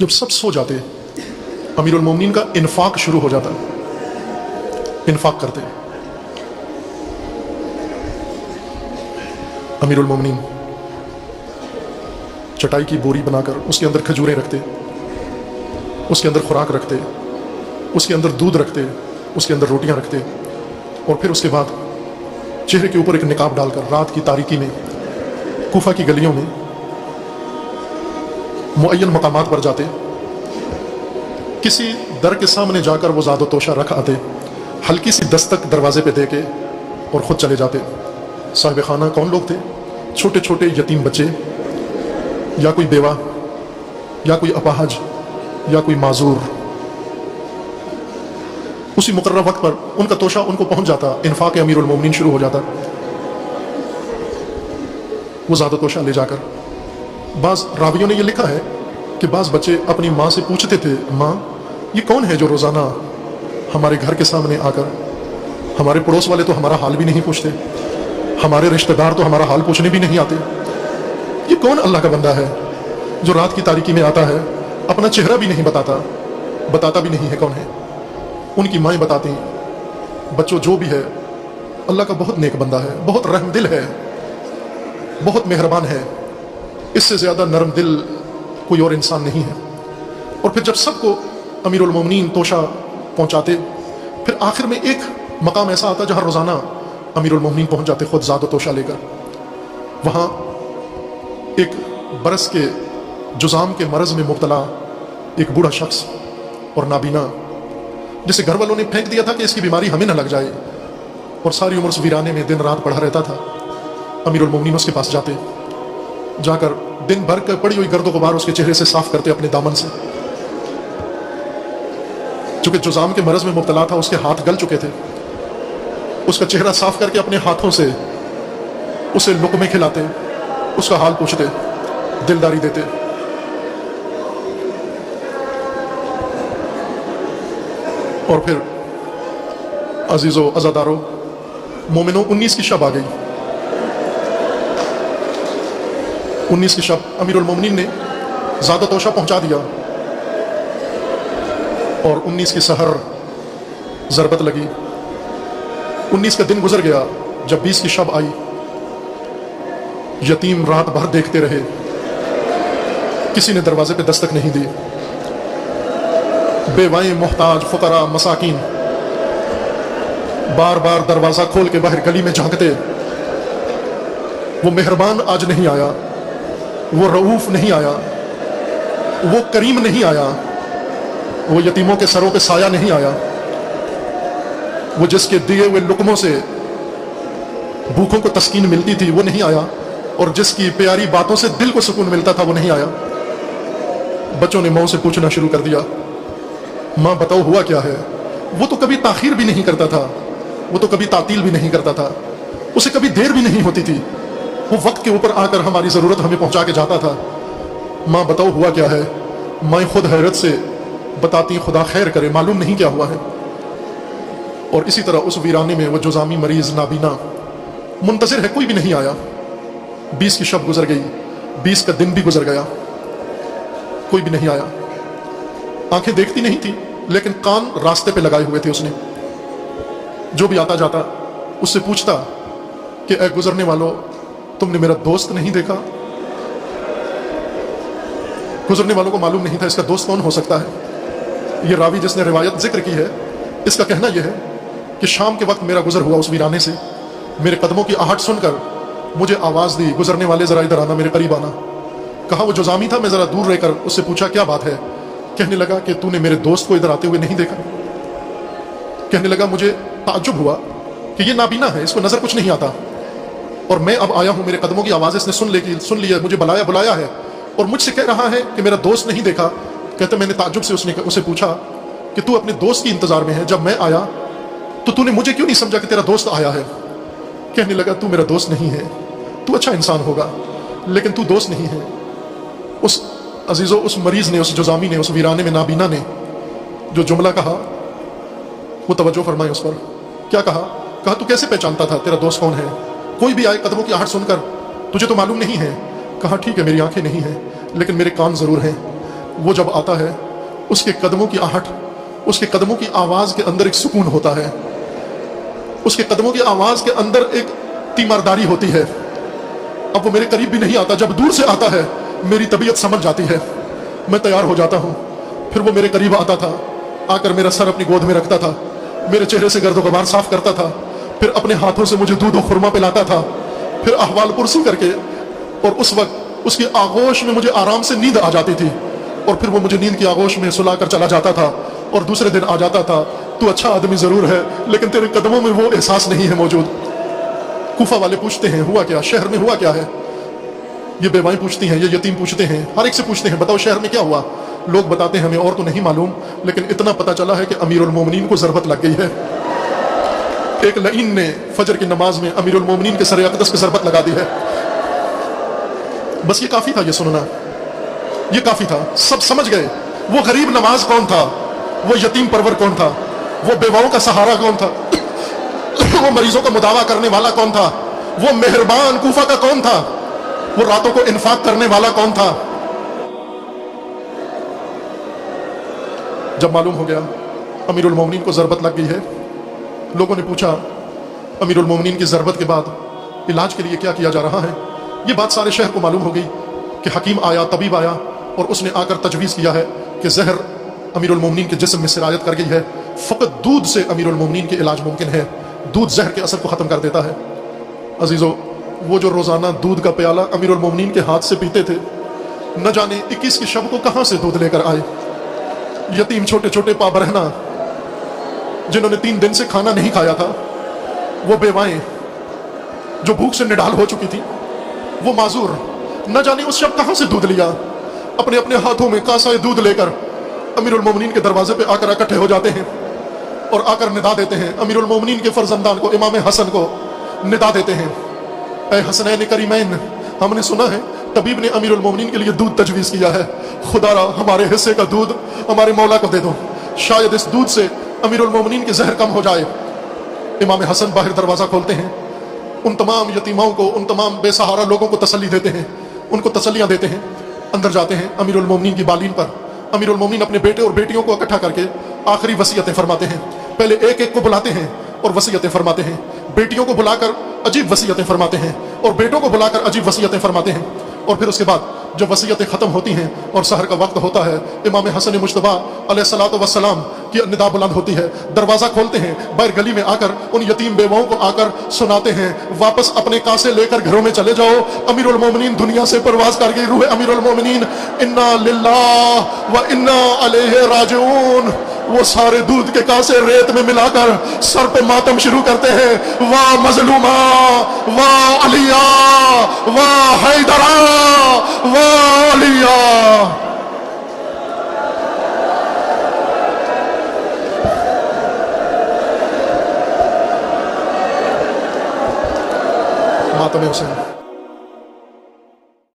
जब सब सो जाते अमीरुल मोमिनीन का इन्फाक शुरू हो जाता, इन्फाक करते। अमीरुल मोमिनीन चटाई की बोरी बनाकर उसके अंदर खजूरें रखते, उसके अंदर खुराक रखते, उसके अंदर दूध रखते, उसके अंदर रोटियां रखते, और फिर उसके बाद चेहरे के ऊपर एक निकाब डालकर रात की तारीकी में कूफा की गलियों में मुअय्यन मकामात पर जाते, किसी दर के सामने जाकर वो ज़ादो तोशा रख आते, हल्की सी दस्तक दरवाजे पे दे के और ख़ुद चले जाते। साहिब खाना कौन लोग थे? छोटे छोटे यतीम बच्चे, या कोई बेवा, या कोई अपाहज, या कोई माजूर। उसी मुकर्रर वक्त पर उनका तोशा उनको पहुंच जाता, इन्फाक अमीरुल मोमिनीन शुरू हो जाता। वो ज़ादो तोशा ले जाकर, बाज़ रावियों ने ये लिखा है कि बाज़ बच्चे अपनी माँ से पूछते थे, माँ ये कौन है जो रोज़ाना हमारे घर के सामने आकर, हमारे पड़ोस वाले तो हमारा हाल भी नहीं पूछते, हमारे रिश्तेदार तो हमारा हाल पूछने भी नहीं आते, ये कौन अल्लाह का बंदा है जो रात की तारीकी में आता है, अपना चेहरा भी नहीं बताता भी नहीं है कौन है। उनकी माएँ बताती, बच्चों जो भी है अल्लाह का बहुत नेक बंदा है, बहुत रहमदिल है, बहुत मेहरबान है, इससे ज़्यादा नरम दिल कोई और इंसान नहीं है। और फिर जब सबको अमीरुल मोमिनीन तोशा पहुंचाते, फिर आखिर में एक मकाम ऐसा आता जहां रोज़ाना अमीरुल मोमिनीन पहुंच जाते खुद ज़ादो तोशा लेकर। वहाँ एक बरस के जुज़ाम के मरज़ में मुब्तला एक बूढ़ा शख्स और नाबीना, जिसे घर वालों ने फेंक दिया था कि इसकी बीमारी हमें न लग जाए, और सारी उम्र उस वीराने में दिन रात पड़ा रहता था। अमीरुल मोमिनीन उसके पास जाते, जाकर दिन भर कर पड़ी हुई गर्दो गुबार उसके चेहरे से साफ करते अपने दामन से। चूंकि जुज़ाम के मरज में मुब्तला था, उसके हाथ गल चुके थे, उसका चेहरा साफ करके अपने हाथों से उसे लुक़मे खिलाते, उसका हाल पूछते, दिलदारी देते। और फिर अजीज़ो अज़ादारो मोमिनो 19 की शब आ गई। 19 की शब अमीरुल मोमिनीन ने ज़ादो तोशा पहुंचा दिया, और 19 की सहर ज़रबत लगी। 19 का दिन गुजर गया। जब 20 की शब आई, यतीम रात भर देखते रहे, किसी ने दरवाजे पे दस्तक नहीं दी। बेवाएं, मोहताज, फुकरा, मसाकीन बार बार दरवाजा खोल के बाहर गली में झांकते। वो मेहरबान आज नहीं आया, वो रऊफ नहीं आया, वो करीम नहीं आया, वो यतीमों के सरों पे साया नहीं आया, वो जिसके दिए हुए लुकमों से भूखों को तस्कीन मिलती थी वो नहीं आया, और जिसकी प्यारी बातों से दिल को सुकून मिलता था वो नहीं आया। बच्चों ने माँ से पूछना शुरू कर दिया, माँ बताओ हुआ क्या है? वो तो कभी ताखीर भी नहीं करता था, वो तो कभी तातील भी नहीं करता था, उसे कभी देर भी नहीं होती थी, वो वक्त के ऊपर आकर हमारी ज़रूरत हमें पहुंचा के जाता था। माँ बताओ हुआ क्या है? माँ खुद हैरत से बताती, खुदा खैर करे, मालूम नहीं क्या हुआ है। और इसी तरह उस वीराने में वो जुज़ामी मरीज नाबीना मुंतज़िर है, कोई भी नहीं आया। 20 की शब गुजर गई, 20 का दिन भी गुजर गया, कोई भी नहीं आया। आंखें देखती नहीं थी, लेकिन कान रास्ते पे लगाए हुए थे उसने। जो भी आता जाता उससे पूछता कि ऐ गुजरने वालों, तुमने मेरा दोस्त नहीं देखा? गुजरने वालों को मालूम नहीं था इसका दोस्त कौन हो सकता है। ये रावी जिसने रिवायत जिक्र की है, इसका कहना यह है कि शाम के वक्त मेरा गुजर हुआ उस वीराने से, मेरे कदमों की आहट सुनकर मुझे आवाज़ दी, गुजरने वाले ज़रा इधर आना, मेरे करीब आना। कहा वो जुज़ामी था, मैं ज़रा दूर रहकर उससे पूछा क्या बात है? कहने लगा कि तूने मेरे दोस्त को इधर आते हुए नहीं देखा। कहने लगा मुझे ताज्जुब हुआ कि ये नाबीना है, इसको नज़र कुछ नहीं आता, और मैं अब आया हूँ, मेरे कदमों की आवाज़ इसने सुन ली है, मुझे बुलाया है, और मुझसे कह रहा है कि मेरा दोस्त नहीं देखा। कहते मैंने ताज्जुब से उसे पूछा कि तू अपने दोस्त की इंतज़ार में है, जब मैं आया तो तूने मुझे क्यों नहीं समझा कि तेरा दोस्त आया है? कहने लगा तू मेरा दोस्त नहीं है, तू अच्छा इंसान होगा, लेकिन तू दोस्त नहीं है। उस अजीज़ो, उस मरीज़ ने, उस जुज़ामी ने, उस वीराने में नाबीना ने जो जुमला कहा वो तवज्जो फरमाए उस पर। क्या कहा? कहा तू कैसे पहचानता था तेरा दोस्त कौन है? कोई भी आए कदमों की आहट सुनकर, तुझे तो मालूम नहीं है। कहा ठीक है, मेरी आंखें नहीं हैं, लेकिन मेरे कान ज़रूर हैं, وہ جب آتا ہے उसके कदमों की आहट, उसके कदमों की आवाज के अंदर एक सुकून होता है, उसके कदमों की आवाज के अंदर एक तीमारदारी होती है। अब वो मेरे करीब भी नहीं आता, जब दूर से आता है मेरी तबीयत समझ जाती है, मैं तैयार हो जाता हूँ। फिर वो मेरे करीब आता था, आकर मेरा सर अपनी गोद में रखता था, मेरे चेहरे से गर्दो गबार साफ करता था, फिर अपने हाथों से मुझे दूध और खुरमा पिलाता था, फिर अहवाल पुरसी करके, और उस वक्त उसकी आगोश में मुझे आराम से नींद आ जाती थी, और फिर वो मुझे नींद की आगोश में सुलाकर चला जाता था, और दूसरे दिन आ जाता था, तू अच्छा आदमी जरूर है लेकिन तेरे कदमों में वो एहसास नहीं है मौजूद। कूफा वाले पूछते हैं हुआ क्या, शहर में हुआ क्या है? ये बेवाएं पूछती हैं, ये यतीम पूछते हैं, हर एक से पूछते हैं बताओ शहर में क्या हुआ। लोग बताते हैं हमें और तो नहीं मालूम, लेकिन इतना पता चला है कि अमीरुल मोमिनीन को जरबत लग गई है। एक लईन ने फजर की नमाज में अमीरुल मोमिनीन के सर अक़दस पे जरबत लगा दी है। बस ये काफी था, ये सुनना, ये काफी था। सब समझ गए वो गरीब नवाज कौन था, वो यतीम परवर कौन था, वो बेवाओं का सहारा कौन था, वो मरीजों का मुदावा करने वाला कौन था, वो मेहरबान कूफा का कौन था, वो रातों को इन्फाक करने वाला कौन था। जब मालूम हो गया अमीरुल मोमिनीन को जरबत लग गई है, लोगों ने पूछा अमीरुल मोमिनीन की जरबत के बाद इलाज के लिए क्या किया जा रहा है। ये बात सारे शहर को मालूम हो गई कि हकीम आया, तबीब आया, और उसने आकर तजवीज़ किया है कि जहर अमीरुल मोमिनीन के जिस्म में सिरायत कर गई है, फ़कत दूध से अमीरुल मोमिनीन के इलाज मुमकिन है, दूध जहर के असर को ख़त्म कर देता है। अजीज़ों, वो जो रोज़ाना दूध का प्याला अमीरुल मोमिनीन के हाथ से पीते थे, न जाने 21 की शब को कहाँ से दूध लेकर आए। यतीम छोटे छोटे पाबरहना जिन्होंने 3 दिन से खाना नहीं खाया था, वो बेवाएं जो भूख से निढाल हो चुकी थी, वो माजूर न जाने उस शब कहाँ से दूध लिया, अपने अपने हाथों में कासा दूध लेकर अमीरुल मोमिनीन के दरवाजे पे आकर इकट्ठे हो जाते हैं और आकर निदा देते हैं। अमीरुल मोमिनीन के फर्जंदान को, इमाम हसन को निदा देते हैं, ऐ हसनैन करीमैन, हमने सुना है तबीब ने अमीरुल मोमिनीन के लिए दूध तजवीज़ किया है, खुदारा हमारे हिस्से का दूध हमारे मौला को दे दो, शायद इस दूध से अमीरुल मोमिनीन की जहर कम हो जाए। इमाम हसन बाहर दरवाज़ा खोलते हैं, उन तमाम यतीमाओं को, उन तमाम बेसहारा लोगों को तसल्ली देते हैं, उनको तसल्लियाँ देते हैं। अंदर जाते हैं, अमीरुल मोमिनीन की बालीन पर अमीरुल मोमिनीन अपने बेटे और बेटियों को इकट्ठा करके आखिरी वसीयतें फरमाते हैं। पहले एक एक को बुलाते हैं और वसीयतें फरमाते हैं, बेटियों को बुलाकर अजीब वसीयतें फरमाते हैं और बेटों को बुलाकर अजीब वसीयतें फरमाते हैं। और फिर उसके बाद जब वसीयतें ख़त्म होती हैं और सहर का वक्त होता है, इमाम हसन मुज्तबा अलैहिस्सलातु वस्सलाम की निदा बुलंद होती है, दरवाज़ा खोलते हैं, बाहर गली में आकर उन यतीम बेवाओं को आकर सुनाते हैं, वापस अपने कासे लेकर घरों में चले जाओ, अमीरुल मोमिनीन दुनिया से परवाज कर गई, रूह अमीरुल मोमिनीन इन्ना लिल्लाह व इन्ना अलैहि राजिऊन। वो सारे दूध के कासे रेत में मिलाकर सर पे मातम शुरू करते हैं, वाह मजलूमा, वाह अलिया, वाह हैदरा, वाह अलिया। मातम हुसैन।